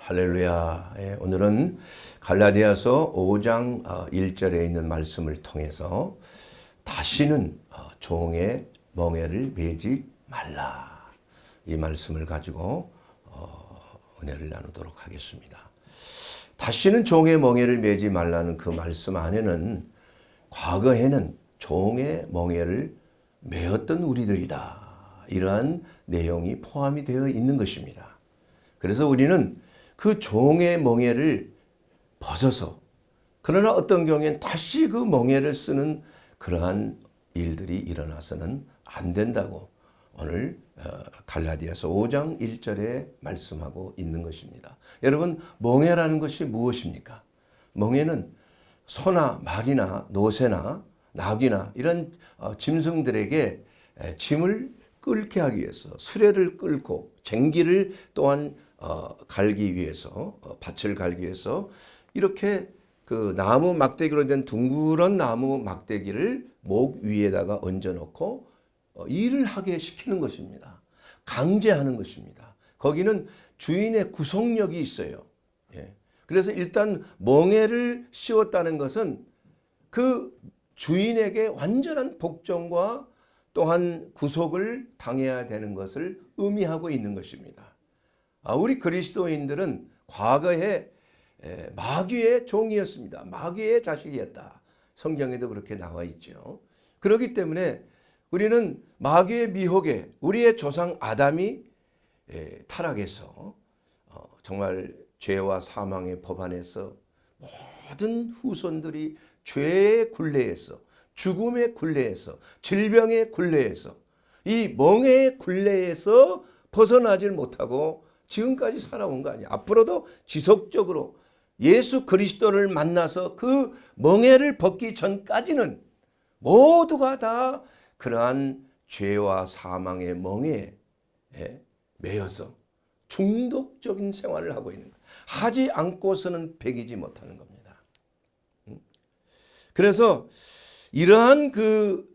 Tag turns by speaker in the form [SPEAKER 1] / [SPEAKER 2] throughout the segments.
[SPEAKER 1] 할렐루야. 오늘은 갈라디아서 5장 1절에 있는 말씀을 통해서 다시는 종의 멍에를 매지 말라. 이 말씀을 가지고 은혜를 나누도록 하겠습니다. 다시는 종의 멍에를 매지 말라는 그 말씀 안에는 과거에는 종의 멍에를 매었던 우리들이다. 이러한 내용이 포함이 되어 있는 것입니다. 그래서 우리는 그 종의 멍에를 벗어서, 그러나 어떤 경우에는 다시 그 멍에를 쓰는 그러한 일들이 일어나서는 안 된다고 오늘 갈라디아서 5장 1절에 말씀하고 있는 것입니다. 여러분, 멍에라는 것이 무엇입니까? 멍에는 소나 말이나 노새나 낙이나 이런 짐승들에게 짐을 끌게 하기 위해서 수레를 끌고 쟁기를 또한 갈기 위해서, 밭을 갈기 위해서 이렇게 그 나무 막대기로 된 둥그런 나무 막대기를 목 위에다가 얹어놓고 일을 하게 시키는 것입니다. 강제하는 것입니다. 거기는 주인의 구속력이 있어요. 그래서 일단 멍에를 씌웠다는 것은 그 주인에게 완전한 복종과 또한 구속을 당해야 되는 것을 의미하고 있는 것입니다. 우리 그리스도인들은 과거에 마귀의 종이었습니다. 마귀의 자식이었다. 성경에도 그렇게 나와 있죠. 그렇기 때문에 우리는 마귀의 미혹에 우리의 조상 아담이 타락해서 정말 죄와 사망의 법 안에서 모든 후손들이 죄의 굴레에서, 죽음의 굴레에서, 질병의 굴레에서, 이 멍에의 굴레에서 벗어나질 못하고 지금까지 살아온 거 아니야. 앞으로도 지속적으로 예수 그리스도를 만나서 그 멍에를 벗기 전까지는 모두가 다 그러한 죄와 사망의 멍에에 매여서 중독적인 생활을 하고 있는 거예요. 하지 않고서는 배기지 못하는 겁니다. 그래서 이러한 그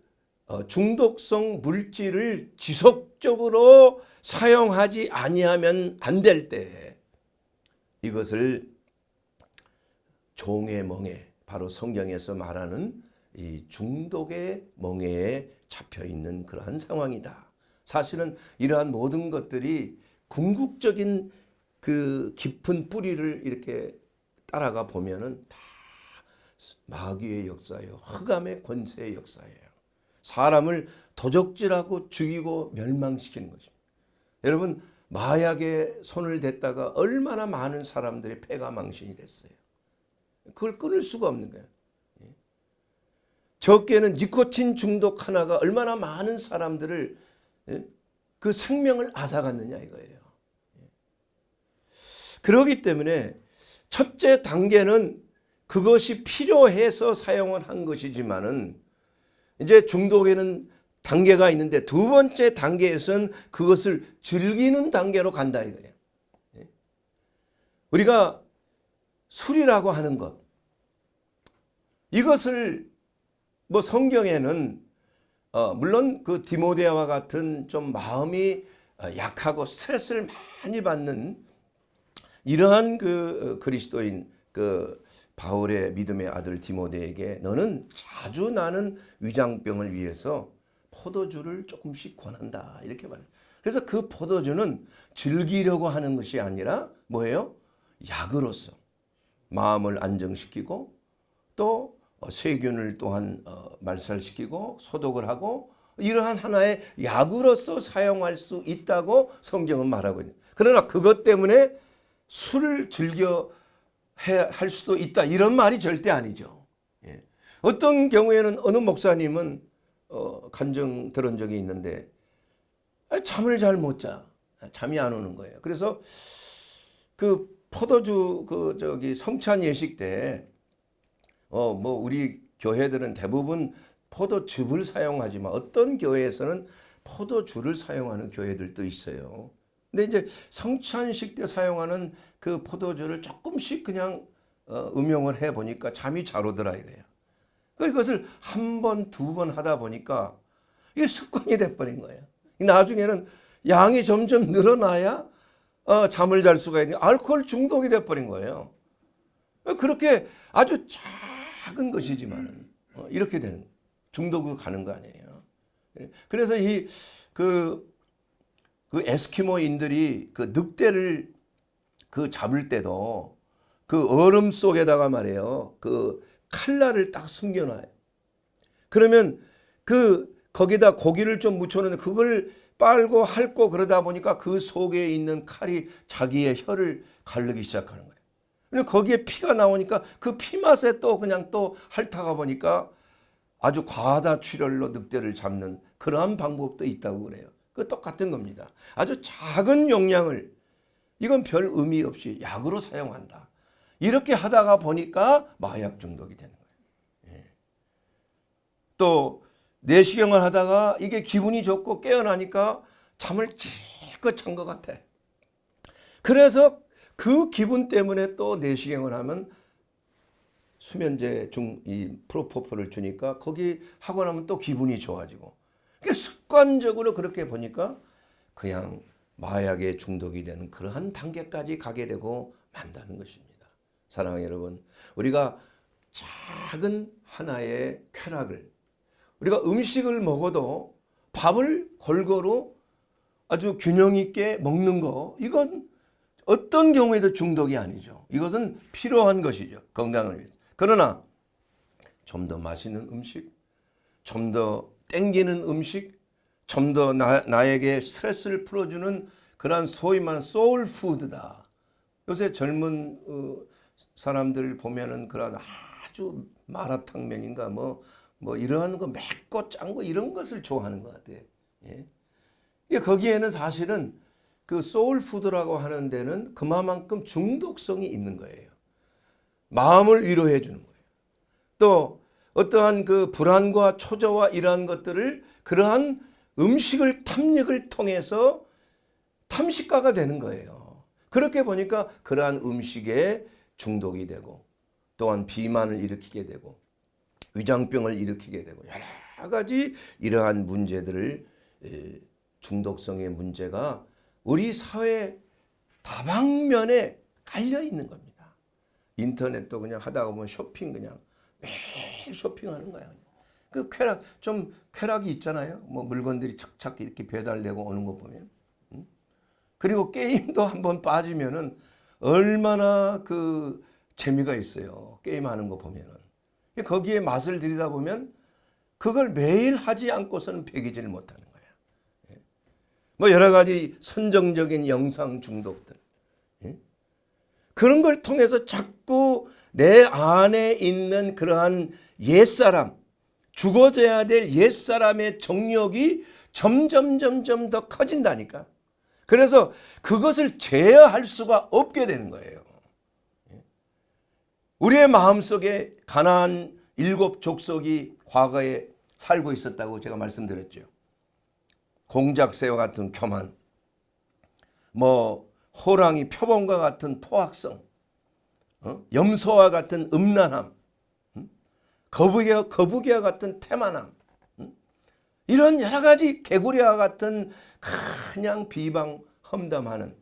[SPEAKER 1] 중독성 물질을 지속적으로 사용하지 아니하면 안 될 때 이것을 종의 멍에, 바로 성경에서 말하는 이 중독의 멍에에 잡혀 있는 그러한 상황이다. 사실은 이러한 모든 것들이 궁극적인 그 깊은 뿌리를 이렇게 따라가 보면은 다 마귀의 역사예요. 흑암의 권세의 역사예요. 사람을 도적질하고 죽이고 멸망시키는 것입니다. 여러분, 마약에 손을 댔다가 얼마나 많은 사람들이 폐가 망신이 됐어요. 그걸 끊을 수가 없는 거예요. 적게는 니코틴 중독 하나가 얼마나 많은 사람들을 그 생명을 앗아갔느냐 이거예요. 그렇기 때문에 첫째 단계는 그것이 필요해서 사용을 한 것이지만은 이제 중독에는 단계가 있는데 두 번째 단계에서는 그것을 즐기는 단계로 간다 이거예요. 우리가 술이라고 하는 것, 이것을 뭐 성경에는 물론 그 디모데와 같은 좀 마음이 약하고 스트레스를 많이 받는 이러한 그 그리스도인 그 바울의 믿음의 아들 디모데에게 너는 자주 나는 위장병을 위해서 포도주를 조금씩 권한다 이렇게 말해요. 그래서 그 포도주는 즐기려고 하는 것이 아니라 뭐예요? 약으로서 마음을 안정시키고 또 세균을 또한 말살시키고 소독을 하고 이러한 하나의 약으로서 사용할 수 있다고 성경은 말하고 있는. 그러나 그것 때문에 술을 즐겨 할 수도 있다 이런 말이 절대 아니죠. 어떤 경우에는 어느 목사님은 간증 들은 적이 있는데 잠을 잘 못 자. 잠이 안 오는 거예요. 그래서 그 포도주 성찬 예식 때 뭐 우리 교회들은 대부분 포도즙을 사용하지만 어떤 교회에서는 포도주를 사용하는 교회들도 있어요. 근데 이제 성찬식 때 사용하는 그 포도주를 조금씩 그냥 음용을 해 보니까 잠이 잘 오더라 이래요. 이것을 한 번, 두 번 하다 보니까 이게 습관이 돼버린 거예요. 나중에는 양이 점점 늘어나야 잠을 잘 수가 있는 알코올 중독이 돼버린 거예요. 그렇게 아주 작은 것이지만은 이렇게 되는 중독으로 가는 거 아니에요. 그래서 그 에스키모인들이 그 늑대를 잡을 때도 그 얼음 속에다가 말이에요. 그 칼날을 딱 숨겨놔요. 그러면 거기다 고기를 좀 묻혀놓는데 그걸 빨고 핥고 그러다 보니까 그 속에 있는 칼이 자기의 혀를 가르기 시작하는 거예요. 근데 거기에 피가 나오니까 그 피 맛에 또 그냥 또 핥아가 보니까 아주 과다출혈로 늑대를 잡는 그러한 방법도 있다고 그래요. 그 똑같은 겁니다. 아주 작은 용량을 이건 별 의미 없이 약으로 사용한다. 이렇게 하다가 보니까 마약 중독이 되는 거예요. 또 내시경을 하다가 이게 기분이 좋고 깨어나니까 잠을 실컷 잔 것 같아. 그래서 그 기분 때문에 또 내시경을 하면 수면제 이 프로포폴을 주니까 거기 하고 나면 또 기분이 좋아지고. 그러니까 습관적으로 그렇게 보니까 그냥 마약에 중독이 되는 그러한 단계까지 가게 되고 만다는 것입니다. 사랑하는 여러분, 우리가 작은 하나의 쾌락을, 우리가 음식을 먹어도 밥을 골고루 아주 균형 있게 먹는 거, 이건 어떤 경우에도 중독이 아니죠. 이것은 필요한 것이죠. 건강을 위해서. 그러나 좀 더 맛있는 음식, 좀 더 땡기는 음식, 좀 더 나에게 스트레스를 풀어주는 그런 소위 말하는 소울푸드다. 요새 젊은 사람들 보면은 그런 아주 마라탕면인가 뭐 이러한 거 맵고 짠 거 이런 것을 좋아하는 것 같아요. 예. 거기에는 사실은 그 소울푸드라고 하는 데는 그만큼 중독성이 있는 거예요. 마음을 위로해 주는 거예요. 또 어떠한 그 불안과 초조와 이러한 것들을 그러한 음식을 탐닉을 통해서 탐식가가 되는 거예요. 그렇게 보니까 그러한 음식에 중독이 되고 또한 비만을 일으키게 되고 위장병을 일으키게 되고 여러 가지 이러한 문제들을 중독성의 문제가 우리 사회 다방면에 깔려 있는 겁니다. 인터넷도 그냥 하다가 보면 쇼핑 그냥 매일 쇼핑하는 거야. 그 쾌락이 있잖아요. 뭐 물건들이 착착 이렇게 배달되고 오는 거 보면. 그리고 게임도 한번 빠지면은 얼마나 그 재미가 있어요. 게임하는 거 보면은. 거기에 맛을 들이다 보면 그걸 매일 하지 않고서는 배기지를 못하는 거야. 뭐 여러 가지 선정적인 영상 중독들. 그런 걸 통해서 자꾸 내 안에 있는 그러한 옛사람, 죽어져야 될 옛사람의 정욕이 점점 더 커진다니까. 그래서 그것을 제어할 수가 없게 되는 거예요. 우리의 마음속에 가나안 7 족속이 과거에 살고 있었다고 제가 말씀드렸죠. 공작새와 같은 교만, 호랑이 표범과 같은 포악성, 염소와 같은 음란함, 거북이와 같은 태만함, 이런 여러 가지 개구리와 같은 그냥 비방 험담하는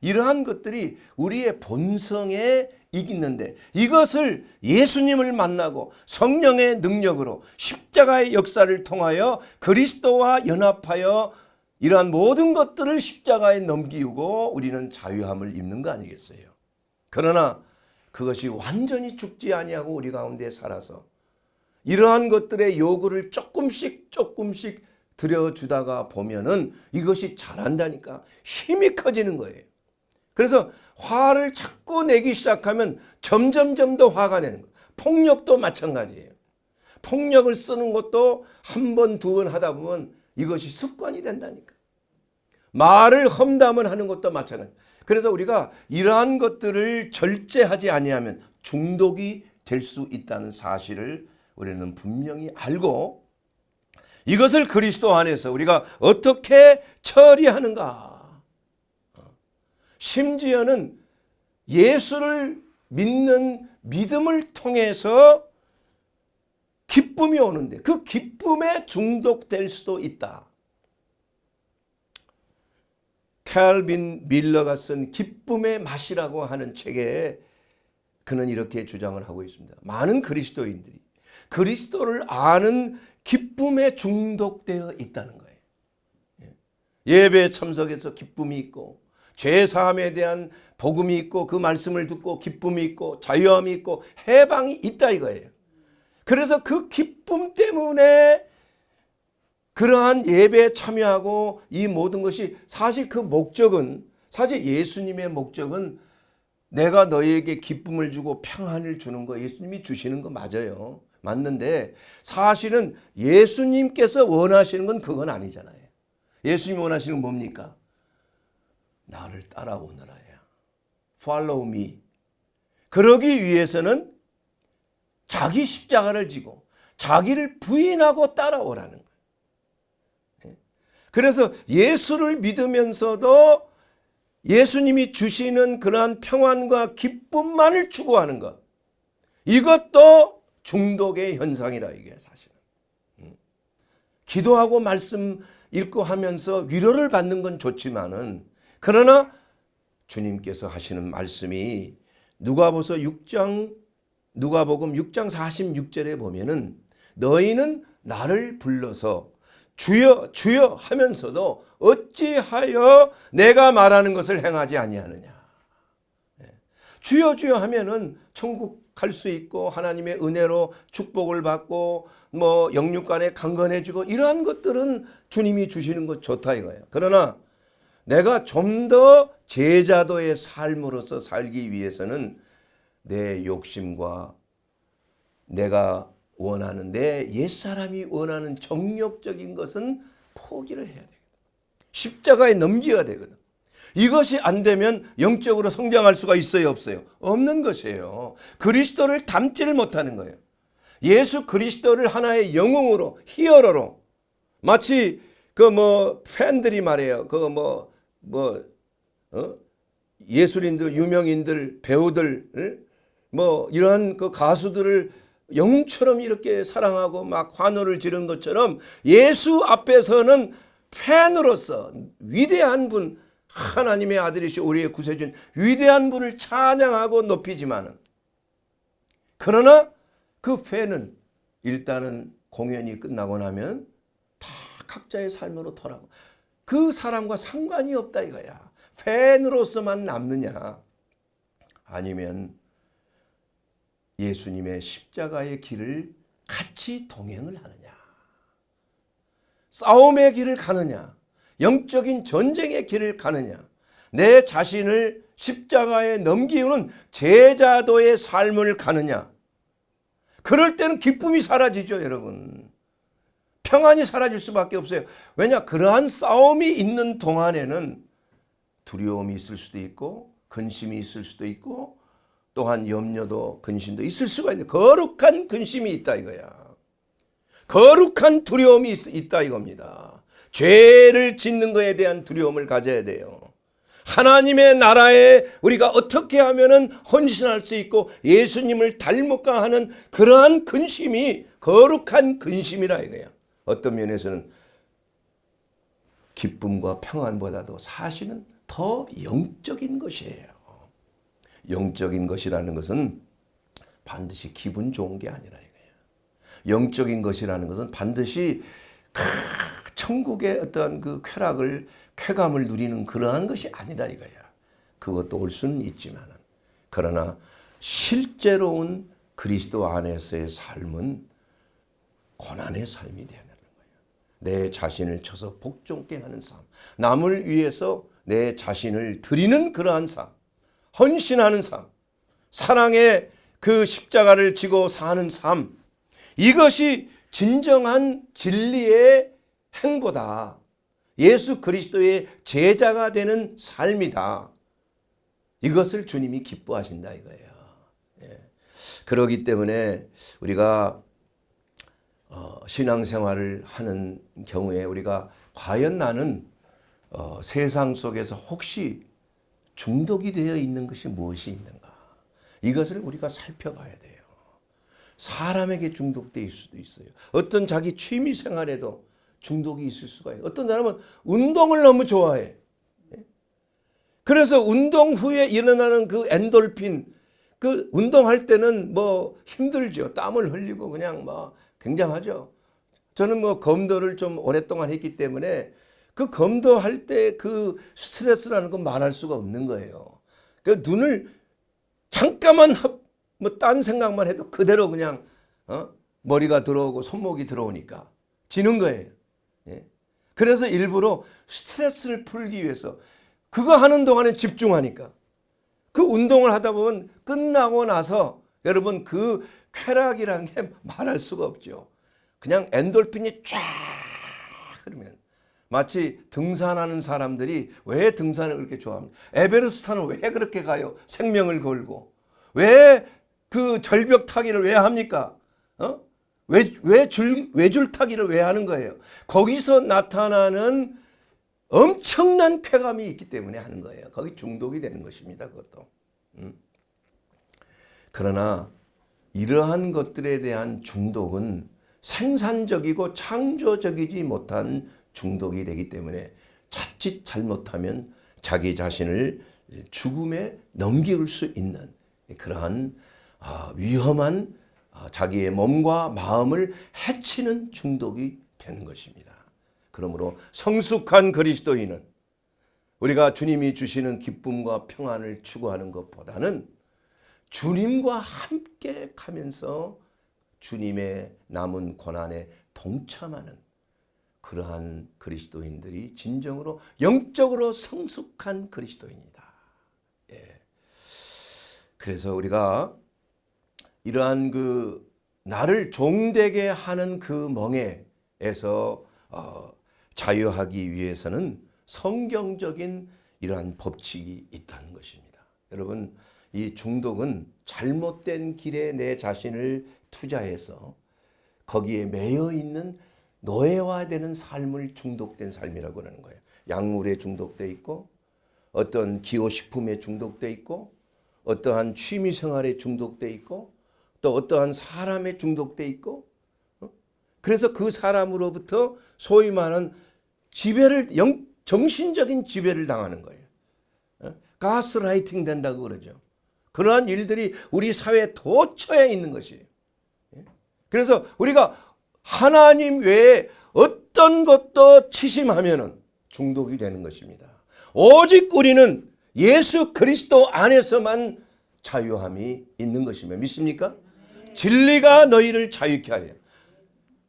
[SPEAKER 1] 이러한 것들이 우리의 본성에 있는데 이것을 예수님을 만나고 성령의 능력으로 십자가의 역사를 통하여 그리스도와 연합하여 이러한 모든 것들을 십자가에 넘기고 우리는 자유함을 입는 거 아니겠어요? 그러나 그것이 완전히 죽지 아니하고 우리 가운데 살아서 이러한 것들의 요구를 조금씩 들여주다가 보면은 이것이 잘한다니까 힘이 커지는 거예요. 그래서 화를 자꾸 내기 시작하면 점점 더 화가 내는 거예요. 폭력도 마찬가지예요. 폭력을 쓰는 것도 한 번, 두 번 하다 보면 이것이 습관이 된다니까. 말을 험담을 하는 것도 마찬가지. 그래서 우리가 이러한 것들을 절제하지 아니하면 중독이 될 수 있다는 사실을 우리는 분명히 알고 이것을 그리스도 안에서 우리가 어떻게 처리하는가. 심지어는 예수를 믿는 믿음을 통해서 기쁨이 오는데 그 기쁨에 중독될 수도 있다. 캘빈 밀러가 쓴 기쁨의 맛이라고 하는 책에 그는 이렇게 주장을 하고 있습니다. 많은 그리스도인들이 그리스도를 아는 기쁨에 중독되어 있다는 거예요. 예배 참석해서 기쁨이 있고, 죄 사함에 대한 복음이 있고, 그 말씀을 듣고 기쁨이 있고, 자유함이 있고, 해방이 있다 이거예요. 그래서 그 기쁨 때문에 그러한 예배에 참여하고, 이 모든 것이 사실 그 목적은, 사실 예수님의 목적은 내가 너희에게 기쁨을 주고 평안을 주는 거, 예수님이 주시는 거 맞아요. 맞는데 사실은 예수님께서 원하시는 건 그건 아니잖아요. 예수님이 원하시는 건 뭡니까? 나를 따라오너라야. Follow me. 그러기 위해서는 자기 십자가를 지고 자기를 부인하고 따라오라는 거예요. 그래서 예수를 믿으면서도 예수님이 주시는 그러한 평안과 기쁨만을 추구하는 것, 이것도 중독의 현상이라 이게 사실은. 기도하고 말씀 읽고 하면서 위로를 받는 건 좋지만은, 그러나 주님께서 하시는 말씀이 누가복음 6장 46절에 보면은 너희는 나를 불러서 주여 주여 하면서도 어찌하여 내가 말하는 것을 행하지 아니하느냐. 주여 주여 하면은 천국 갈 수 있고 하나님의 은혜로 축복을 받고 뭐 영육간에 강건해지고 이러한 것들은 주님이 주시는 것 좋다 이거예요. 그러나 내가 좀 더 제자도의 삶으로서 살기 위해서는 내 욕심과 내가 원하는 내 옛사람이 원하는 정욕적인 것은 포기를 해야 되거든. 십자가에 넘겨야 되거든. 이것이 안 되면 영적으로 성장할 수가 있어요, 없어요? 없는 것이에요. 그리스도를 닮지를 못하는 거예요. 예수 그리스도를 하나의 영웅으로, 히어로로, 마치 그 팬들이 말해요. 예술인들, 유명인들, 배우들, 이런 그 가수들을 영웅처럼 이렇게 사랑하고 막 환호를 지른 것처럼 예수 앞에서는 팬으로서 위대한 분, 하나님의 아들이시 우리의 구세주인 위대한 분을 찬양하고 높이지만은, 그러나 그 팬은 일단은 공연이 끝나고 나면 다 각자의 삶으로 돌아가고 그 사람과 상관이 없다 이거야. 팬으로서만 남느냐, 아니면 예수님의 십자가의 길을 같이 동행을 하느냐, 싸움의 길을 가느냐, 영적인 전쟁의 길을 가느냐, 내 자신을 십자가에 넘기우는 제자도의 삶을 가느냐. 그럴 때는 기쁨이 사라지죠, 여러분. 평안이 사라질 수밖에 없어요. 왜냐? 그러한 싸움이 있는 동안에는 두려움이 있을 수도 있고 근심이 있을 수도 있고 또한 염려도 근심도 있을 수가 있는데, 거룩한 근심이 있다 이거야. 거룩한 두려움이 있다 이겁니다. 죄를 짓는 것에 대한 두려움을 가져야 돼요. 하나님의 나라에 우리가 어떻게 하면은 헌신할 수 있고 예수님을 닮을까 하는 그러한 근심이 거룩한 근심이라 이거야. 어떤 면에서는 기쁨과 평안보다도 사실은 더 영적인 것이에요. 영적인 것이라는 것은 반드시 기분 좋은 게 아니라 이거예요. 영적인 것이라는 것은 반드시 천국의 어떤 그 쾌감을 누리는 그러한 것이 아니라 이거야. 그것도 올 수는 있지만은, 그러나 실제로운 그리스도 안에서의 삶은 고난의 삶이 되는 거예요. 내 자신을 쳐서 복종케 하는 삶, 남을 위해서 내 자신을 드리는 그러한 삶, 헌신하는 삶, 사랑의 그 십자가를 지고 사는 삶, 이것이 진정한 진리의 행보다. 예수 그리스도의 제자가 되는 삶이다. 이것을 주님이 기뻐하신다 이거예요. 그렇기 때문에 우리가 신앙생활을 하는 경우에 우리가 과연 나는 세상 속에서 혹시 중독이 되어 있는 것이 무엇이 있는가, 이것을 우리가 살펴봐야 돼요. 사람에게 중독될 수도 있어요. 어떤 자기 취미생활에도 중독이 있을 수가 있어요. 어떤 사람은 운동을 너무 좋아해. 그래서 운동 후에 일어나는 그 엔돌핀, 그 운동할 때는 뭐 힘들죠. 땀을 흘리고 그냥 뭐 굉장하죠. 저는 뭐 검도를 좀 오랫동안 했기 때문에 그 검도할 때 그 스트레스라는 건 말할 수가 없는 거예요. 그 눈을 잠깐만 뭐 딴 생각만 해도 그대로 그냥 머리가 들어오고 손목이 들어오니까 지는 거예요. 예. 그래서 일부러 스트레스를 풀기 위해서 그거 하는 동안에 집중하니까 그 운동을 하다 보면 끝나고 나서 여러분 그 쾌락이라는 게 말할 수가 없죠. 그냥 엔돌핀이 쫙 흐르면 마치 등산하는 사람들이 왜 등산을 그렇게 좋아합니까? 에베레스트는 왜 그렇게 가요? 생명을 걸고. 왜 그 절벽 타기를 왜 합니까? 외줄 타기를 왜 하는 거예요? 거기서 나타나는 엄청난 쾌감이 있기 때문에 하는 거예요. 거기 중독이 되는 것입니다. 그것도. 그러나 이러한 것들에 대한 중독은 생산적이고 창조적이지 못한 중독이 되기 때문에 자칫 잘못하면 자기 자신을 죽음에 넘길 수 있는 그러한 위험한 자기의 몸과 마음을 해치는 중독이 되는 것입니다. 그러므로 성숙한 그리스도인은 우리가 주님이 주시는 기쁨과 평안을 추구하는 것보다는 주님과 함께 가면서 주님의 남은 고난에 동참하는 그러한 그리스도인들이 진정으로 영적으로 성숙한 그리스도인이다. 예. 그래서 우리가 이러한 그 나를 종되게 하는 그 멍에에서 자유하기 위해서는 성경적인 이러한 법칙이 있다는 것입니다. 여러분, 이 중독은 잘못된 길에 내 자신을 투자해서 거기에 매여 있는 노예화되는 삶을 중독된 삶이라고 하는 거예요. 약물에 중독돼 있고 어떤 기호식품에 중독돼 있고 어떠한 취미생활에 중독돼 있고 또 어떠한 사람에 중독돼 있고 그래서 그 사람으로부터 소위 말하는 지배를 정신적인 지배를 당하는 거예요. 가스라이팅 된다고 그러죠. 그러한 일들이 우리 사회에 도처에 있는 것이에요. 그래서 우리가 하나님 외에 어떤 것도 치심하면은 중독이 되는 것입니다. 오직 우리는 예수 그리스도 안에서만 자유함이 있는 것입니다. 믿습니까? 진리가 너희를 자유케 하려.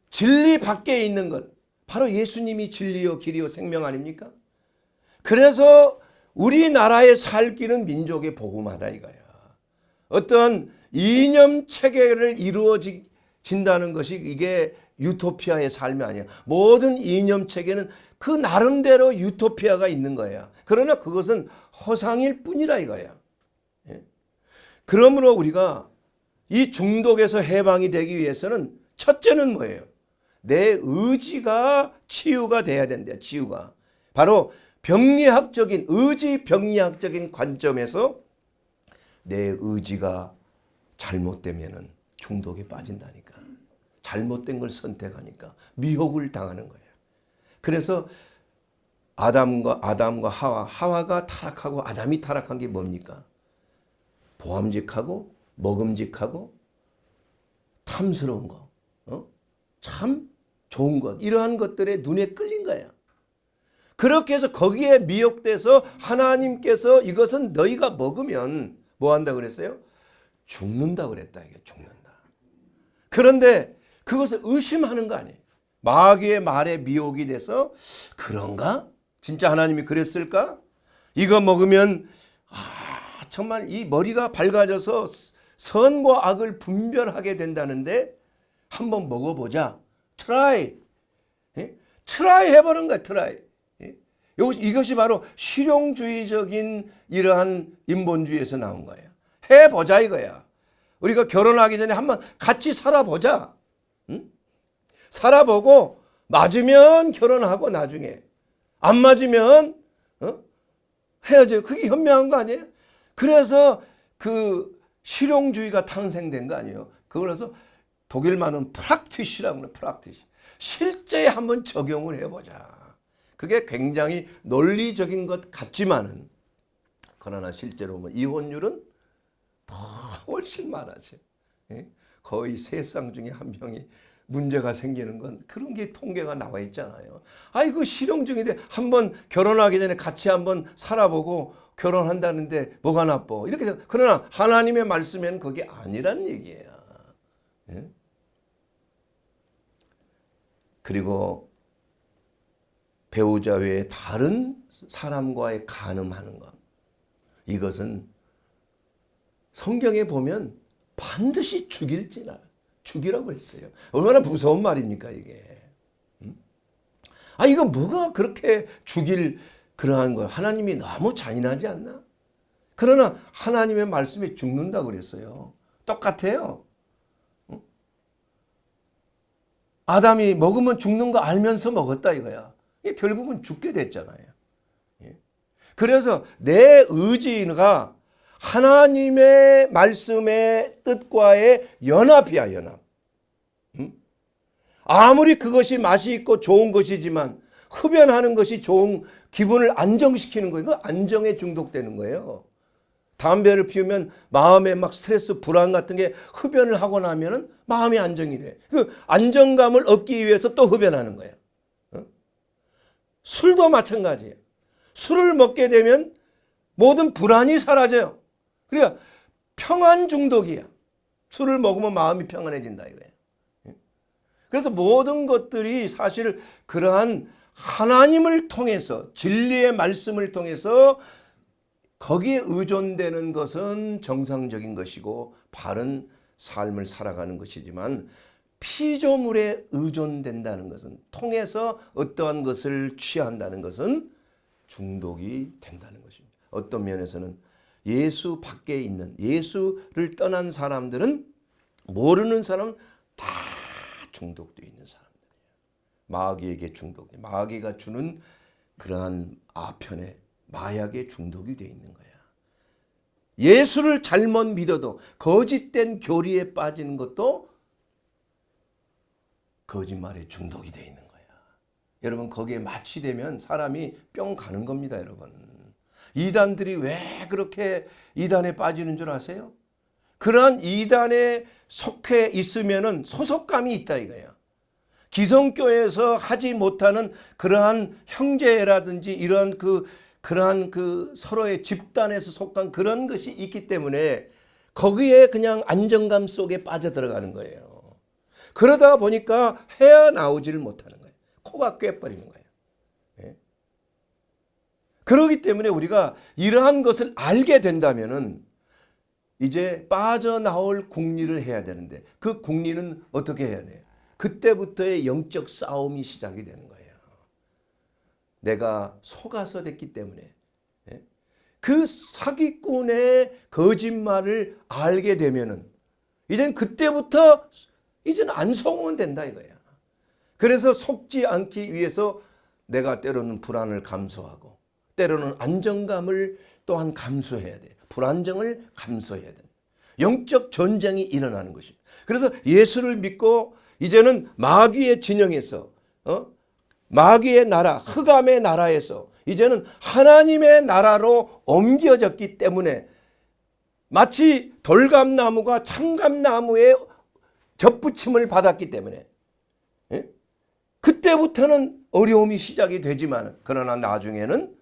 [SPEAKER 1] 진리 밖에 있는 것 바로 예수님이 진리요 길이요 생명 아닙니까? 그래서 우리나라의 살기는 민족의 복음하다 이거야. 어떤 이념 체계를 이루어진다는 것이 이게 유토피아의 삶이 아니야. 모든 이념 체계는 그 나름대로 유토피아가 있는 거야. 그러나 그것은 허상일 뿐이라 이거야. 그러므로 우리가 이 중독에서 해방이 되기 위해서는 첫째는 뭐예요? 내 의지가 치유가 돼야 된다. 치유가. 바로 병리학적인 의지 병리학적인 관점에서 내 의지가 잘못되면은 중독에 빠진다니까. 잘못된 걸 선택하니까 미혹을 당하는 거예요. 그래서 아담과 하와가 타락하고 아담이 타락한 게 뭡니까? 보암직하고 먹음직하고 탐스러운 거, 참 좋은 것 이러한 것들에 눈에 끌린 거야. 그렇게 해서 거기에 미혹돼서 하나님께서 이것은 너희가 먹으면 뭐 한다 그랬어요? 죽는다 그랬다. 이게 죽는다. 그런데 그것을 의심하는 거 아니에요. 마귀의 말에 미혹이 돼서 그런가? 진짜 하나님이 그랬을까? 이거 먹으면 정말 이 머리가 밝아져서 선과 악을 분별하게 된다는데 한번 먹어보자. 트라이. 트라이 해보는 거야. 트라이. 이것이 바로 실용주의적인 이러한 인본주의에서 나온 거예요. 해보자 이거야. 우리가 결혼하기 전에 한번 같이 살아보자. 살아보고 맞으면 결혼하고 나중에 안 맞으면 헤어져요. 그게 현명한 거 아니에요? 그래서 그 실용주의가 탄생된 거 아니에요. 그걸로서 독일말은 프락티시라고 그래요. 프락티시. 실제에 한번 적용을 해보자. 그게 굉장히 논리적인 것 같지만은 그러나 실제로 보면 이혼율은 더 훨씬 많아져. 예? 거의 3쌍 중에 1명이 문제가 생기는 건 그런 게 통계가 나와 있잖아요. 아이고 실용적인데 한번 결혼하기 전에 같이 한번 살아보고 결혼한다는데 뭐가 나빠? 이렇게 생각. 그러나 하나님의 말씀에는 그게 아니란 얘기예요. 예? 그리고 배우자 외에 다른 사람과의 간음하는 것, 이것은 성경에 보면 반드시 죽이라고 했어요. 얼마나 무서운 말입니까 이게. 이거 뭐가 그렇게 죽일 그러한 거예요. 하나님이 너무 잔인하지 않나? 그러나 하나님의 말씀에 죽는다고 그랬어요. 똑같아요. 아담이 먹으면 죽는 거 알면서 먹었다 이거야. 결국은 죽게 됐잖아요. 그래서 내 의지가 하나님의 말씀의 뜻과의 연합이야, 연합. 아무리 그것이 맛이 있고 좋은 것이지만 흡연하는 것이 좋은 기분을 안정시키는 거예요. 그 안정에 중독되는 거예요. 담배를 피우면 마음에 막 스트레스, 불안 같은 게 흡연을 하고 나면은 마음이 안정이 돼. 그 안정감을 얻기 위해서 또 흡연하는 거예요. 술도 마찬가지예요. 술을 먹게 되면 모든 불안이 사라져요. 그러니까 평안 중독이야. 술을 먹으면 마음이 평안해진다 이거예요. 그래서 모든 것들이 사실 그러한 하나님을 통해서 진리의 말씀을 통해서 거기에 의존되는 것은 정상적인 것이고 바른 삶을 살아가는 것이지만 피조물에 의존된다는 것은 통해서 어떠한 것을 취한다는 것은 중독이 된다는 것입니다. 어떤 면에서는 예수 밖에 있는 예수를 떠난 사람들은 모르는 사람은 다 중독되어 있는 사람들이에요. 마귀에게 중독, 마귀가 주는 그러한 아편에 마약에 중독이 되어 있는 거야. 예수를 잘못 믿어도 거짓된 교리에 빠지는 것도 거짓말에 중독이 되어 있는 거야. 여러분 거기에 마취되면 사람이 뿅 가는 겁니다, 여러분. 이단들이 왜 그렇게 이단에 빠지는 줄 아세요? 그러한 이단에 속해 있으면은 소속감이 있다 이거야. 기성교회에서 하지 못하는 그러한 형제라든지 이러한 그러한 서로의 집단에서 속한 그런 것이 있기 때문에 거기에 그냥 안정감 속에 빠져들어가는 거예요. 그러다 보니까 헤어나오지를 못하는 거예요. 코가 꿰버리는 거예요. 예? 그렇기 때문에 우리가 이러한 것을 알게 된다면은 이제 빠져나올 국리를 해야 되는데 그 국리는 어떻게 해야 돼요? 그때부터의 영적 싸움이 시작이 되는 거예요. 내가 속아서 됐기 때문에 그 사기꾼의 거짓말을 알게 되면은 이젠 그때부터 이제는 안 속으면 된다 이거야. 그래서 속지 않기 위해서 내가 때로는 불안을 감수하고 때로는 안정감을 또한 감수해야 돼. 불안정을 감수해야 돼. 영적 전쟁이 일어나는 것입니다. 그래서 예수를 믿고 이제는 마귀의 진영에서 마귀의 나라, 흑암의 나라에서 이제는 하나님의 나라로 옮겨졌기 때문에 마치 돌감나무가 참감나무에 접붙임을 받았기 때문에 그때부터는 어려움이 시작이 되지만 그러나 나중에는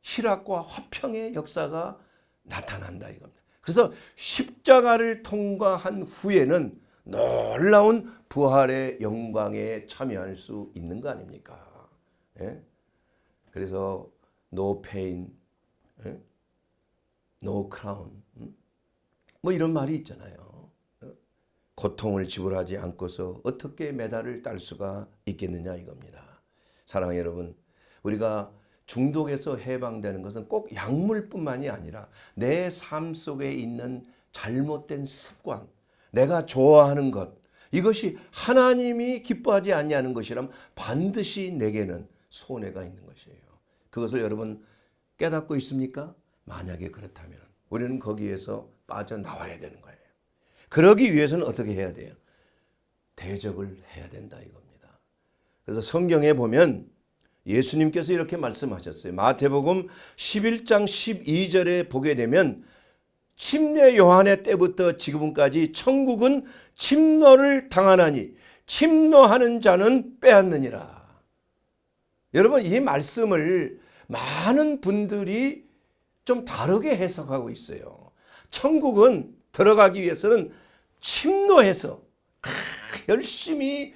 [SPEAKER 1] 희락과 화평의 역사가 나타난다 이겁니다. 그래서 십자가를 통과한 후에는 놀라운 부활의 영광에 참여할 수 있는 거 아닙니까? 그래서 no pain, no crown 뭐 이런 말이 있잖아요. 고통을 지불하지 않고서 어떻게 메달을 딸 수가 있겠느냐 이겁니다. 사랑하는 여러분, 우리가 중독에서 해방되는 것은 꼭 약물뿐만이 아니라 내 삶 속에 있는 잘못된 습관, 내가 좋아하는 것, 이것이 하나님이 기뻐하지 아니하는 것이라면 반드시 내게는 손해가 있는 것이에요. 그것을 여러분 깨닫고 있습니까? 만약에 그렇다면 우리는 거기에서 빠져나와야 되는 거예요. 그러기 위해서는 어떻게 해야 돼요? 대적을 해야 된다 이겁니다. 그래서 성경에 보면 예수님께서 이렇게 말씀하셨어요. 마태복음 11장 12절에 보게 되면 침례 요한의 때부터 지금까지 천국은 침노를 당하나니 침노하는 자는 빼앗느니라. 여러분, 이 말씀을 많은 분들이 좀 다르게 해석하고 있어요. 천국은 들어가기 위해서는 침노해서 열심히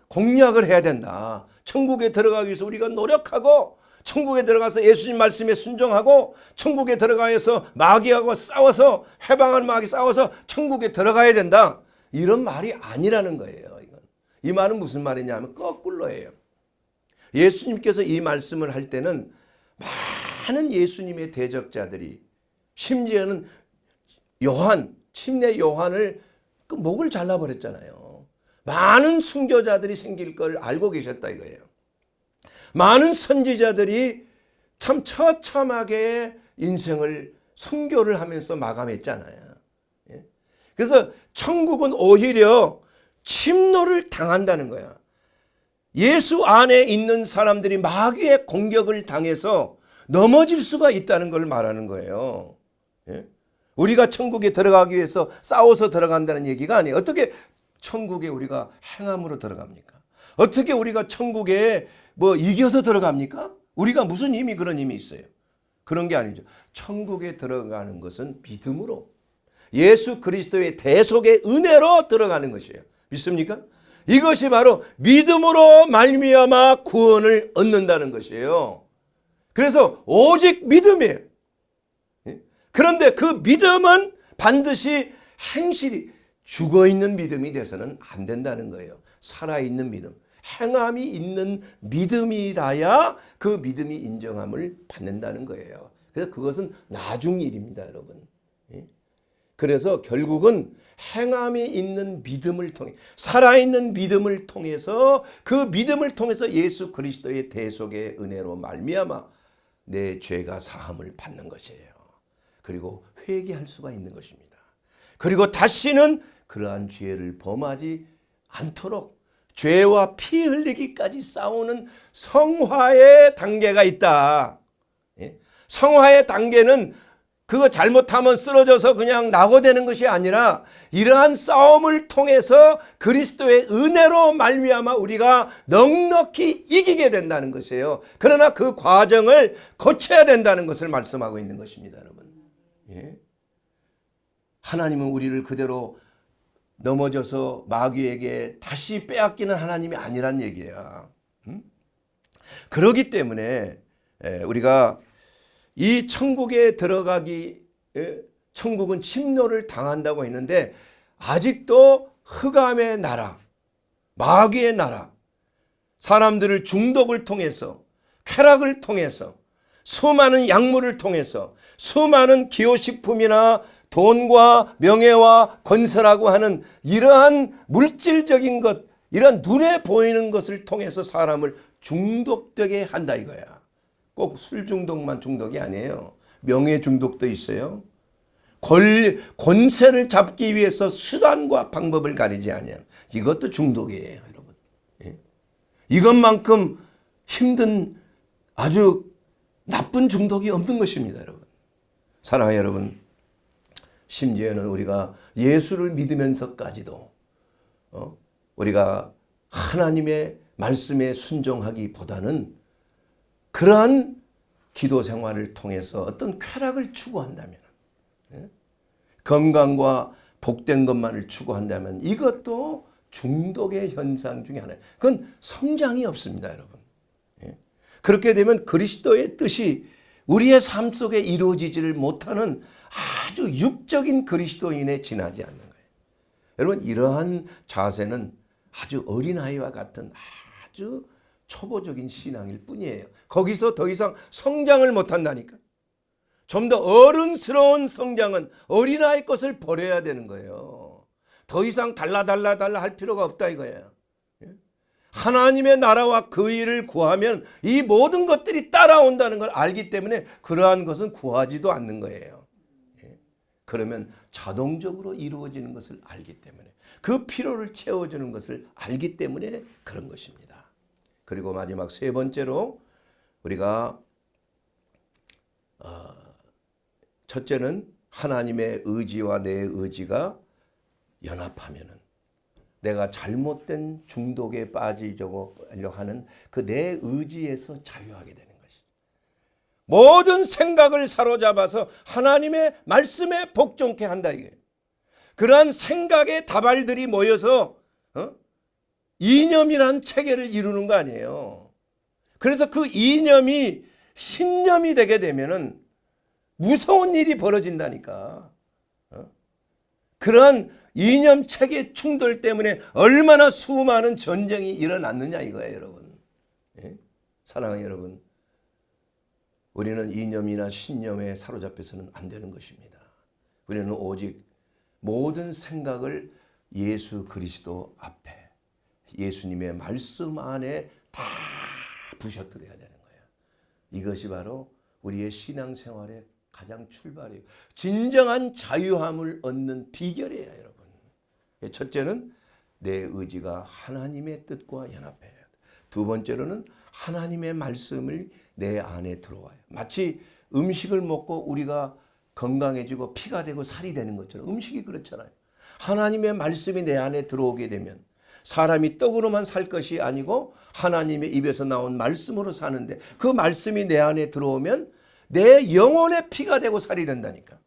[SPEAKER 1] 공략을 해야 된다. 천국에 들어가기 위해서 우리가 노력하고 천국에 들어가서 예수님 말씀에 순종하고 천국에 들어가서 마귀하고 싸워서 해방하는 마귀 싸워서 천국에 들어가야 된다. 이런 말이 아니라는 거예요. 이 말은 무슨 말이냐면 거꾸로예요. 예수님께서 이 말씀을 할 때는 많은 예수님의 대적자들이 심지어는 침례 요한을 그 목을 잘라버렸잖아요. 많은 순교자들이 생길 걸 알고 계셨다 이거예요. 많은 선지자들이 참 처참하게 인생을 순교를 하면서 마감했잖아요. 그래서 천국은 오히려 침노를 당한다는 거야. 예수 안에 있는 사람들이 마귀의 공격을 당해서 넘어질 수가 있다는 걸 말하는 거예요. 우리가 천국에 들어가기 위해서 싸워서 들어간다는 얘기가 아니에요. 어떻게 천국에 우리가 행함으로 들어갑니까? 어떻게 우리가 천국에 이겨서 들어갑니까? 우리가 무슨 힘이 그런 힘이 있어요? 그런 게 아니죠. 천국에 들어가는 것은 믿음으로 예수 그리스도의 대속의 은혜로 들어가는 것이에요. 믿습니까? 이것이 바로 믿음으로 말미암아 구원을 얻는다는 것이에요. 그래서 오직 믿음이에요. 그런데 그 믿음은 반드시 행실이 죽어있는 믿음이 돼서는 안 된다는 거예요. 살아있는 믿음, 행함이 있는 믿음이라야 그 믿음이 인정함을 받는다는 거예요. 그래서 그것은 나중 일입니다, 여러분. 그래서 결국은 행함이 있는 믿음을 통해 살아있는 믿음을 통해서 그 믿음을 통해서 예수 그리스도의 대속의 은혜로 말미암아 내 죄가 사함을 받는 것이에요. 그리고 회개할 수가 있는 것입니다. 그리고 다시는 그러한 죄를 범하지 않도록 죄와 피 흘리기까지 싸우는 성화의 단계가 있다. 성화의 단계는 그거 잘못하면 쓰러져서 그냥 낙오되는 것이 아니라 이러한 싸움을 통해서 그리스도의 은혜로 말미암아 우리가 넉넉히 이기게 된다는 것이에요. 그러나 그 과정을 거쳐야 된다는 것을 말씀하고 있는 것입니다, 여러분. 하나님은 우리를 그대로 넘어져서 마귀에게 다시 빼앗기는 하나님이 아니란 얘기야. 그렇기 때문에 우리가 이 천국에 들어가기 천국은 침노를 당한다고 했는데 아직도 흑암의 나라, 마귀의 나라, 사람들을 중독을 통해서 쾌락을 통해서 수많은 약물을 통해서 수많은 기호식품이나 돈과 명예와 건설하고 하는 이러한 물질적인 것, 이런 눈에 보이는 것을 통해서 사람을 중독되게 한다 이거야. 꼭 술 중독만 중독이 아니에요. 명예 중독도 있어요. 권세를 잡기 위해서 수단과 방법을 가리지 아니하는 이것도 중독이에요, 여러분. 이것만큼 힘든 아주 나쁜 중독이 없는 것입니다, 여러분. 사랑하는 여러분, 심지어는 우리가 예수를 믿으면서까지도 우리가 하나님의 말씀에 순종하기보다는 그러한 기도 생활을 통해서 어떤 쾌락을 추구한다면, 건강과 복된 것만을 추구한다면 이것도 중독의 현상 중에 하나예요. 그건 성장이 없습니다, 여러분. 그렇게 되면 그리스도의 뜻이 우리의 삶 속에 이루어지지를 못하는 아주 육적인 그리스도인에 지나지 않는 거예요. 여러분, 이러한 자세는 아주 어린아이와 같은 아주 초보적인 신앙일 뿐이에요. 거기서 더 이상 성장을 못한다니까. 좀 더 어른스러운 성장은 어린아이 것을 버려야 되는 거예요. 더 이상 달라 할 필요가 없다 이거예요. 하나님의 나라와 그 일을 구하면 이 모든 것들이 따라온다는 걸 알기 때문에 그러한 것은 구하지도 않는 거예요. 그러면 자동적으로 이루어지는 것을 알기 때문에 그 필요를 채워주는 것을 알기 때문에 그런 것입니다. 그리고 마지막 세 번째로 우리가 첫째는 하나님의 의지와 내 의지가 연합하면은 내가 잘못된 중독에 빠지려고 하는 그 내 의지에서 자유하게 되는 것이죠. 모든 생각을 사로잡아서 하나님의 말씀에 복종케 한다 이게. 그러한 생각의 다발들이 모여서 이념이란 체계를 이루는 거 아니에요. 그래서 그 이념이 신념이 되게 되면은 무서운 일이 벌어진다니까. 그러한 이념 체계 충돌 때문에 얼마나 수많은 전쟁이 일어났느냐 이거예요, 여러분. 예? 사랑하는 여러분, 우리는 이념이나 신념에 사로잡혀서는 안 되는 것입니다. 우리는 오직 모든 생각을 예수 그리스도 앞에, 예수님의 말씀 안에 다 부셔뜨려야 되는 거예요. 이것이 바로 우리의 신앙생활의 가장 출발이에요. 진정한 자유함을 얻는 비결이에요, 여러분. 첫째는 내 의지가 하나님의 뜻과 연합해야 돼. 두 번째로는 하나님의 말씀을 내 안에 들어와요. 마치 음식을 먹고 우리가 건강해지고 피가 되고 살이 되는 것처럼 음식이 그렇잖아요. 하나님의 말씀이 내 안에 들어오게 되면 사람이 떡으로만 살 것이 아니고 하나님의 입에서 나온 말씀으로 사는데 그 말씀이 내 안에 들어오면 내 영혼의 피가 되고 살이 된다니까.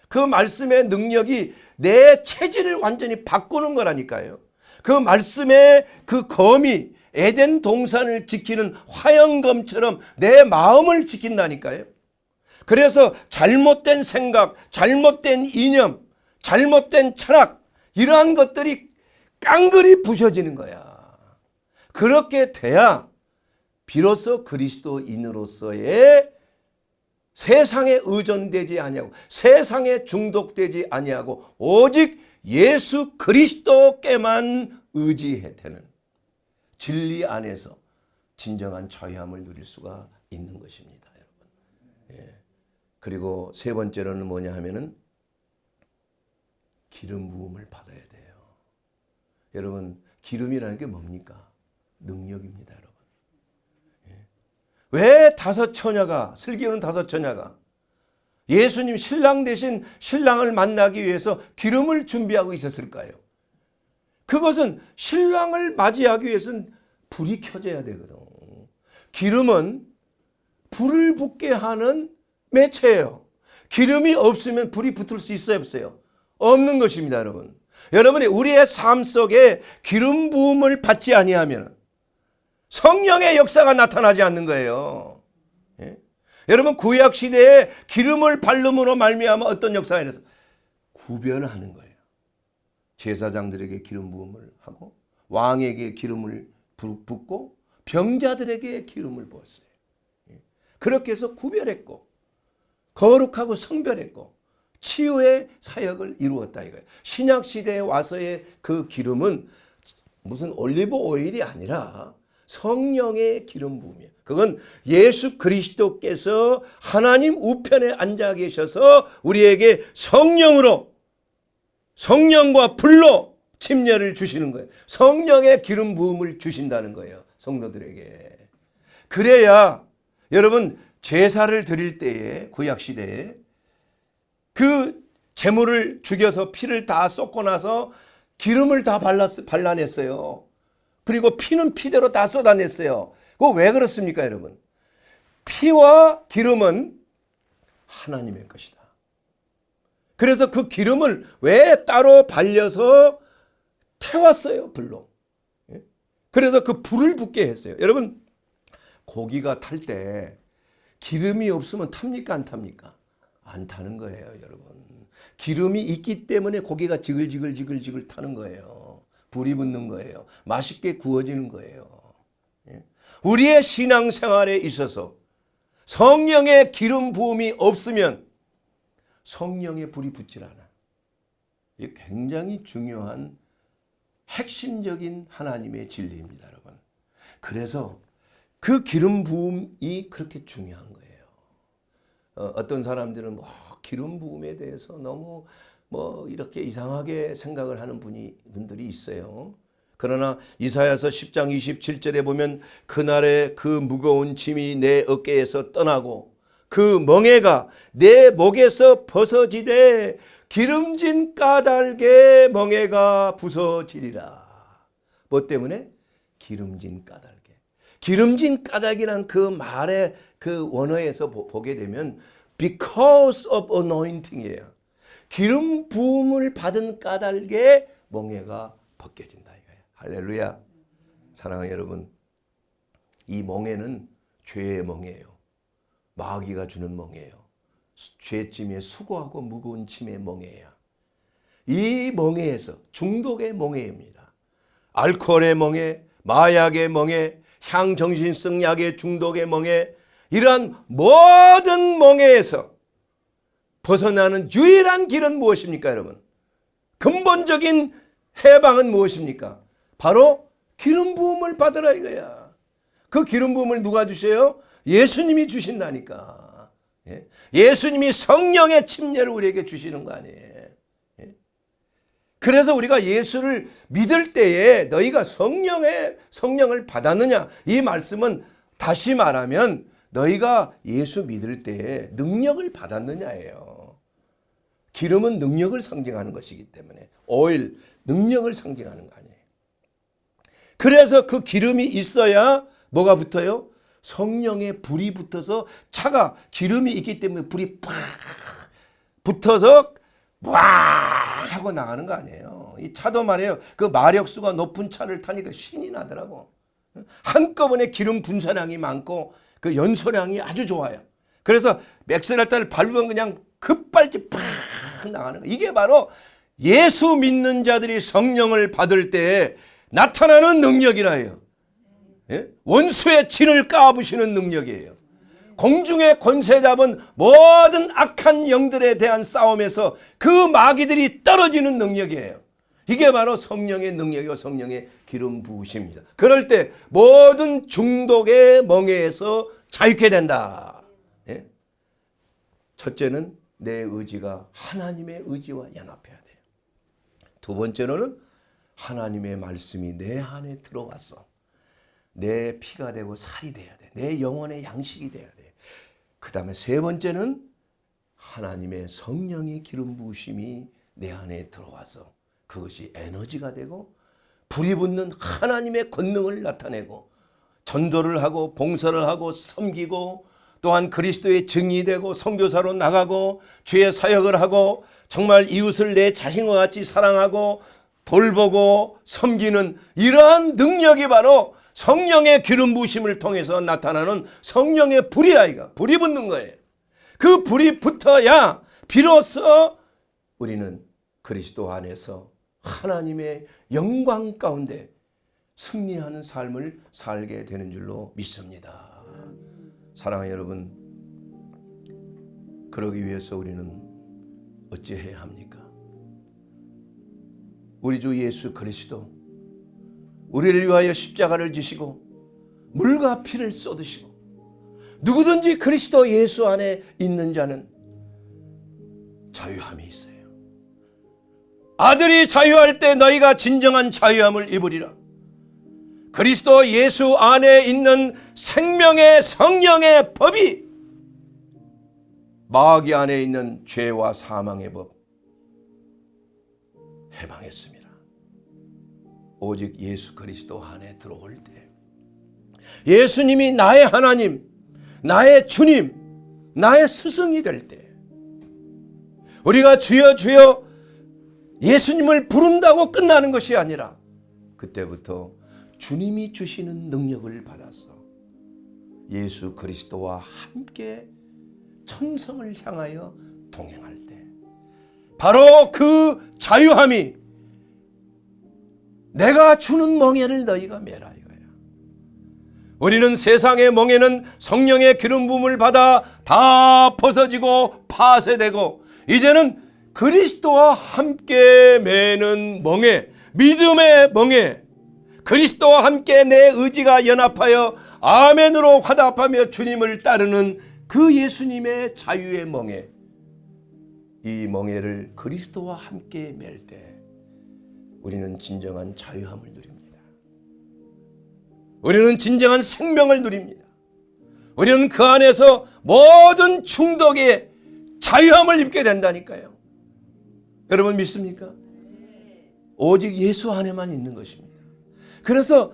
[SPEAKER 1] 그 말씀의 능력이 내 체질을 완전히 바꾸는 거라니까요. 그 말씀의 그 검이 에덴 동산을 지키는 화영검처럼 내 마음을 지킨다니까요. 그래서 잘못된 생각, 잘못된 이념, 잘못된 철학 이러한 것들이 깡그리 부셔지는 거야. 그렇게 돼야 비로소 그리스도인으로서의 세상에 의존되지 아니하고 세상에 중독되지 아니하고 오직 예수 그리스도께만 의지해 되는 진리 안에서 진정한 자유함을 누릴 수가 있는 것입니다, 여러분. 예. 그리고 세 번째로는 뭐냐 하면은 기름 부음을 받아야 돼요. 여러분, 기름이라는 게 뭡니까? 능력입니다, 여러분. 왜 다섯 처녀가, 슬기로운 다섯 처녀가 예수님 신랑 대신 신랑을 만나기 위해서 기름을 준비하고 있었을까요? 그것은 신랑을 맞이하기 위해서는 불이 켜져야 되거든. 기름은 불을 붙게 하는 매체예요. 기름이 없으면 불이 붙을 수 있어요, 없어요? 없는 것입니다, 여러분. 여러분이 우리의 삶 속에 기름 부음을 받지 아니하면 성령의 역사가 나타나지 않는 거예요. 예? 여러분, 구약 시대에 기름을 바름으로 말미암아 어떤 역사가 일어나서 구별하는 거예요. 제사장들에게 기름 부음을 하고 왕에게 기름을 붓고 병자들에게 기름을 부었어요. 예? 그렇게 해서 구별했고 거룩하고 성별했고 치유의 사역을 이루었다 이거예요. 신약 시대에 와서의 그 기름은 무슨 올리브 오일이 아니라 성령의 기름 부음이에요. 그건 예수 그리스도께서 하나님 우편에 앉아 계셔서 우리에게 성령으로 성령과 불로 침례를 주시는 거예요. 성령의 기름 부음을 주신다는 거예요, 성도들에게. 그래야 여러분 제사를 드릴 때에 구약 시대에 그 제물을 죽여서 피를 다 쏟고 나서 기름을 다 발라냈어요. 그리고 피는 피대로 다 쏟아냈어요. 그거 왜 그렇습니까, 여러분? 피와 기름은 하나님의 것이다. 그래서 그 기름을 왜 따로 발려서 태웠어요, 불로. 그래서 그 불을 붙게 했어요. 여러분, 고기가 탈 때 기름이 없으면 탑니까, 안 탑니까? 안 타는 거예요, 여러분. 기름이 있기 때문에 고기가 지글지글 타는 거예요. 불이 붙는 거예요. 맛있게 구워지는 거예요. 우리의 신앙생활에 있어서 성령의 기름 부음이 없으면 성령의 불이 붙질 않아. 이게 굉장히 중요한 핵심적인 하나님의 진리입니다, 여러분. 그래서 그 기름 부음이 그렇게 중요한 거예요. 어떤 사람들은 기름 부음에 대해서 너무 이렇게 이상하게 생각을 하는 분들이 있어요. 그러나 이사야서 10장 27절에 보면 그날에 그 무거운 짐이 내 어깨에서 떠나고 그 멍에가 내 목에서 벗어지되 기름진 까닭에 멍에가 부서지리라. 뭐 때문에? 기름진 까닭에. 기름진 까닭이란 그 말의 그 원어에서 보게 되면 because of anointing이에요. 기름 부음을 받은 까닭에 멍에가 벗겨진다 이거예요. 할렐루야. 사랑하는 여러분, 이 멍에는 죄의 멍에예요. 마귀가 주는 멍에예요. 죄짐에 수고하고 무거운 짐의 멍에야. 이 멍에에서 중독의 멍에입니다. 알코올의 멍에, 마약의 멍에, 향정신성 약의 중독의 멍에, 이러한 모든 멍에에서 벗어나는 유일한 길은 무엇입니까, 여러분? 근본적인 해방은 무엇입니까? 바로 기름 부음을 받으라 이거야. 그 기름 부음을 누가 주세요? 예수님이 주신다니까. 예수님이 성령의 침례를 우리에게 주시는 거 아니에요. 그래서 우리가 예수를 믿을 때에 너희가 성령을 받았느냐? 이 말씀은 다시 말하면 너희가 예수 믿을 때에 능력을 받았느냐예요. 기름은 능력을 상징하는 것이기 때문에 오일, 능력을 상징하는 거 아니에요. 그래서 그 기름이 있어야 뭐가 붙어요? 성령의 불이 붙어서 차가 기름이 있기 때문에 불이 팍 붙어서 와 하고 나가는 거 아니에요. 이 차도 말이에요. 그 마력수가 높은 차를 타니까 신이 나더라고. 한꺼번에 기름 분사량이 많고 그 연소량이 아주 좋아요. 그래서 맥스랄타를 밟으면 그냥 급발진 팍 나가는 거. 이게 바로 예수 믿는 자들이 성령을 받을 때 나타나는 능력이라 해요. 원수의 진을 까부시는 능력이에요. 공중의 권세 잡은 모든 악한 영들에 대한 싸움에서 그 마귀들이 떨어지는 능력이에요. 이게 바로 성령의 능력이고 성령의 기름 부으심입니다. 그럴 때 모든 중독의 멍에에서 자유케 된다. 첫째는 내 의지가 하나님의 의지와 연합해야 돼요. 두 번째로는 하나님의 말씀이 내 안에 들어왔어. 내 피가 되고 살이 돼야 돼. 내 영혼의 양식이 돼야 돼. 그 다음에 세 번째는 하나님의 성령의 기름 부으심이 내 안에 들어와서 그것이 에너지가 되고 불이 붙는 하나님의 권능을 나타내고 전도를 하고 봉사를 하고 섬기고 또한 그리스도의 증인이 되고 선교사로 나가고 주의 사역을 하고 정말 이웃을 내 자신과 같이 사랑하고 돌보고 섬기는 이러한 능력이 바로 성령의 기름 부으심을 통해서 나타나는 성령의 불이야. 이거 불이 붙는 거예요. 그 불이 붙어야 비로소 우리는 그리스도 안에서 하나님의 영광 가운데 승리하는 삶을 살게 되는 줄로 믿습니다. 사랑하는 여러분, 그러기 위해서 우리는 어찌해야 합니까? 우리 주 예수 그리스도 우리를 위하여 십자가를 지시고 물과 피를 쏟으시고 누구든지 그리스도 예수 안에 있는 자는 자유함이 있어요. 아들이 자유할 때 너희가 진정한 자유함을 입으리라. 그리스도 예수 안에 있는 생명의 성령의 법이 마귀 안에 있는 죄와 사망의 법 해방했습니다. 오직 예수 그리스도 안에 들어올 때 예수님이 나의 하나님, 나의 주님, 나의 스승이 될 때 우리가 주여 주여 예수님을 부른다고 끝나는 것이 아니라 그때부터 주님이 주시는 능력을 받아서 예수 그리스도와 함께 천성을 향하여 동행할 때 바로 그 자유함이 내가 주는 멍에를 너희가 메라 이거야. 우리는 세상의 멍에는 성령의 기름 부음을 받아 다 벗어지고 파쇄되고 이제는 그리스도와 함께 매는 멍에, 믿음의 멍에, 그리스도와 함께 내 의지가 연합하여 아멘으로 화답하며 주님을 따르는 그 예수님의 자유의 멍에, 이 멍에를 그리스도와 함께 맬 때 우리는 진정한 자유함을 누립니다. 우리는 진정한 생명을 누립니다. 우리는 그 안에서 모든 중독의 자유함을 입게 된다니까요. 여러분 믿습니까? 오직 예수 안에만 있는 것입니다. 그래서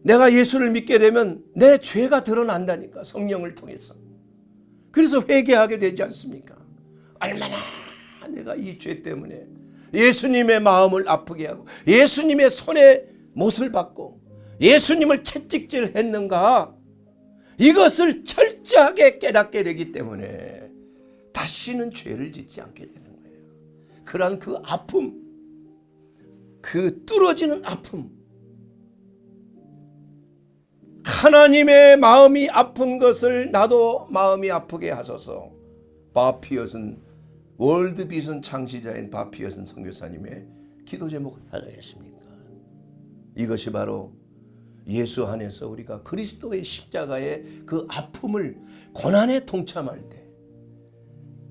[SPEAKER 1] 내가 예수를 믿게 되면 내 죄가 드러난다니까, 성령을 통해서. 그래서 회개하게 되지 않습니까? 얼마나 내가 이 죄 때문에 예수님의 마음을 아프게 하고 예수님의 손에 못을 받고 예수님을 채찍질했는가, 이것을 철저하게 깨닫게 되기 때문에 다시는 죄를 짓지 않게 되는 거예요. 그러한 그 아픔, 그 뚫어지는 아픔, 하나님의 마음이 아픈 것을 나도 마음이 아프게 하소서. 바피엇은 월드비전 창시자인 바피엇은 선교사님의 기도 제목 하겠습니까? 이것이 바로 예수 안에서 우리가 그리스도의 십자가의 그 아픔을 고난에 동참할 때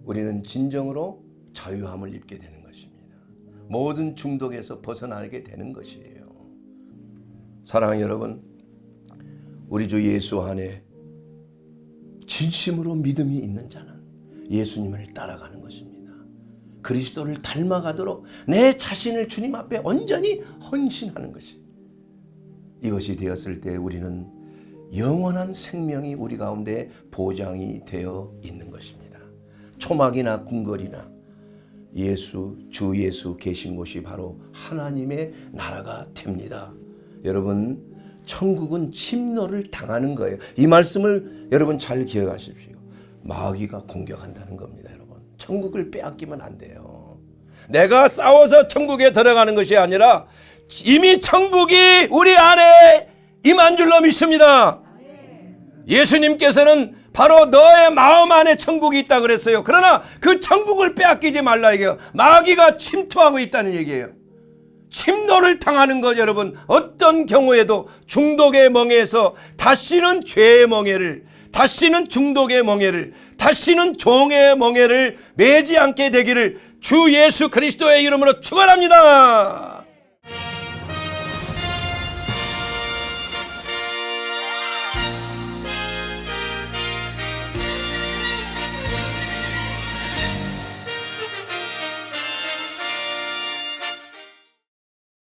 [SPEAKER 1] 우리는 진정으로 자유함을 입게 되는 것입니다. 모든 중독에서 벗어나게 되는 것이에요. 사랑하는 여러분, 우리 주 예수 안에 진심으로 믿음이 있는 자는 예수님을 따라가는 것입니다. 그리스도를 닮아가도록 내 자신을 주님 앞에 온전히 헌신하는 것이, 이것이 되었을 때 우리는 영원한 생명이 우리 가운데 보장이 되어 있는 것입니다. 초막이나 궁궐이나 주 예수 계신 곳이 바로 하나님의 나라가 됩니다. 여러분, 천국은 침노를 당하는 거예요. 이 말씀을 여러분 잘 기억하십시오. 마귀가 공격한다는 겁니다. 여러분, 천국을 빼앗기면 안 돼요. 내가 싸워서 천국에 들어가는 것이 아니라 이미 천국이 우리 안에 임한 줄로 믿습니다. 예수님께서는 바로 너의 마음 안에 천국이 있다 그랬어요. 그러나 그 천국을 빼앗기지 말라 이게요. 마귀가 침투하고 있다는 얘기예요. 침노를 당하는 것, 여러분, 어떤 경우에도 중독의 멍에에서 다시는 죄의 멍에를, 다시는 중독의 멍에를, 다시는 종의 멍에를 매지 않게 되기를 주 예수 그리스도의 이름으로 축원합니다.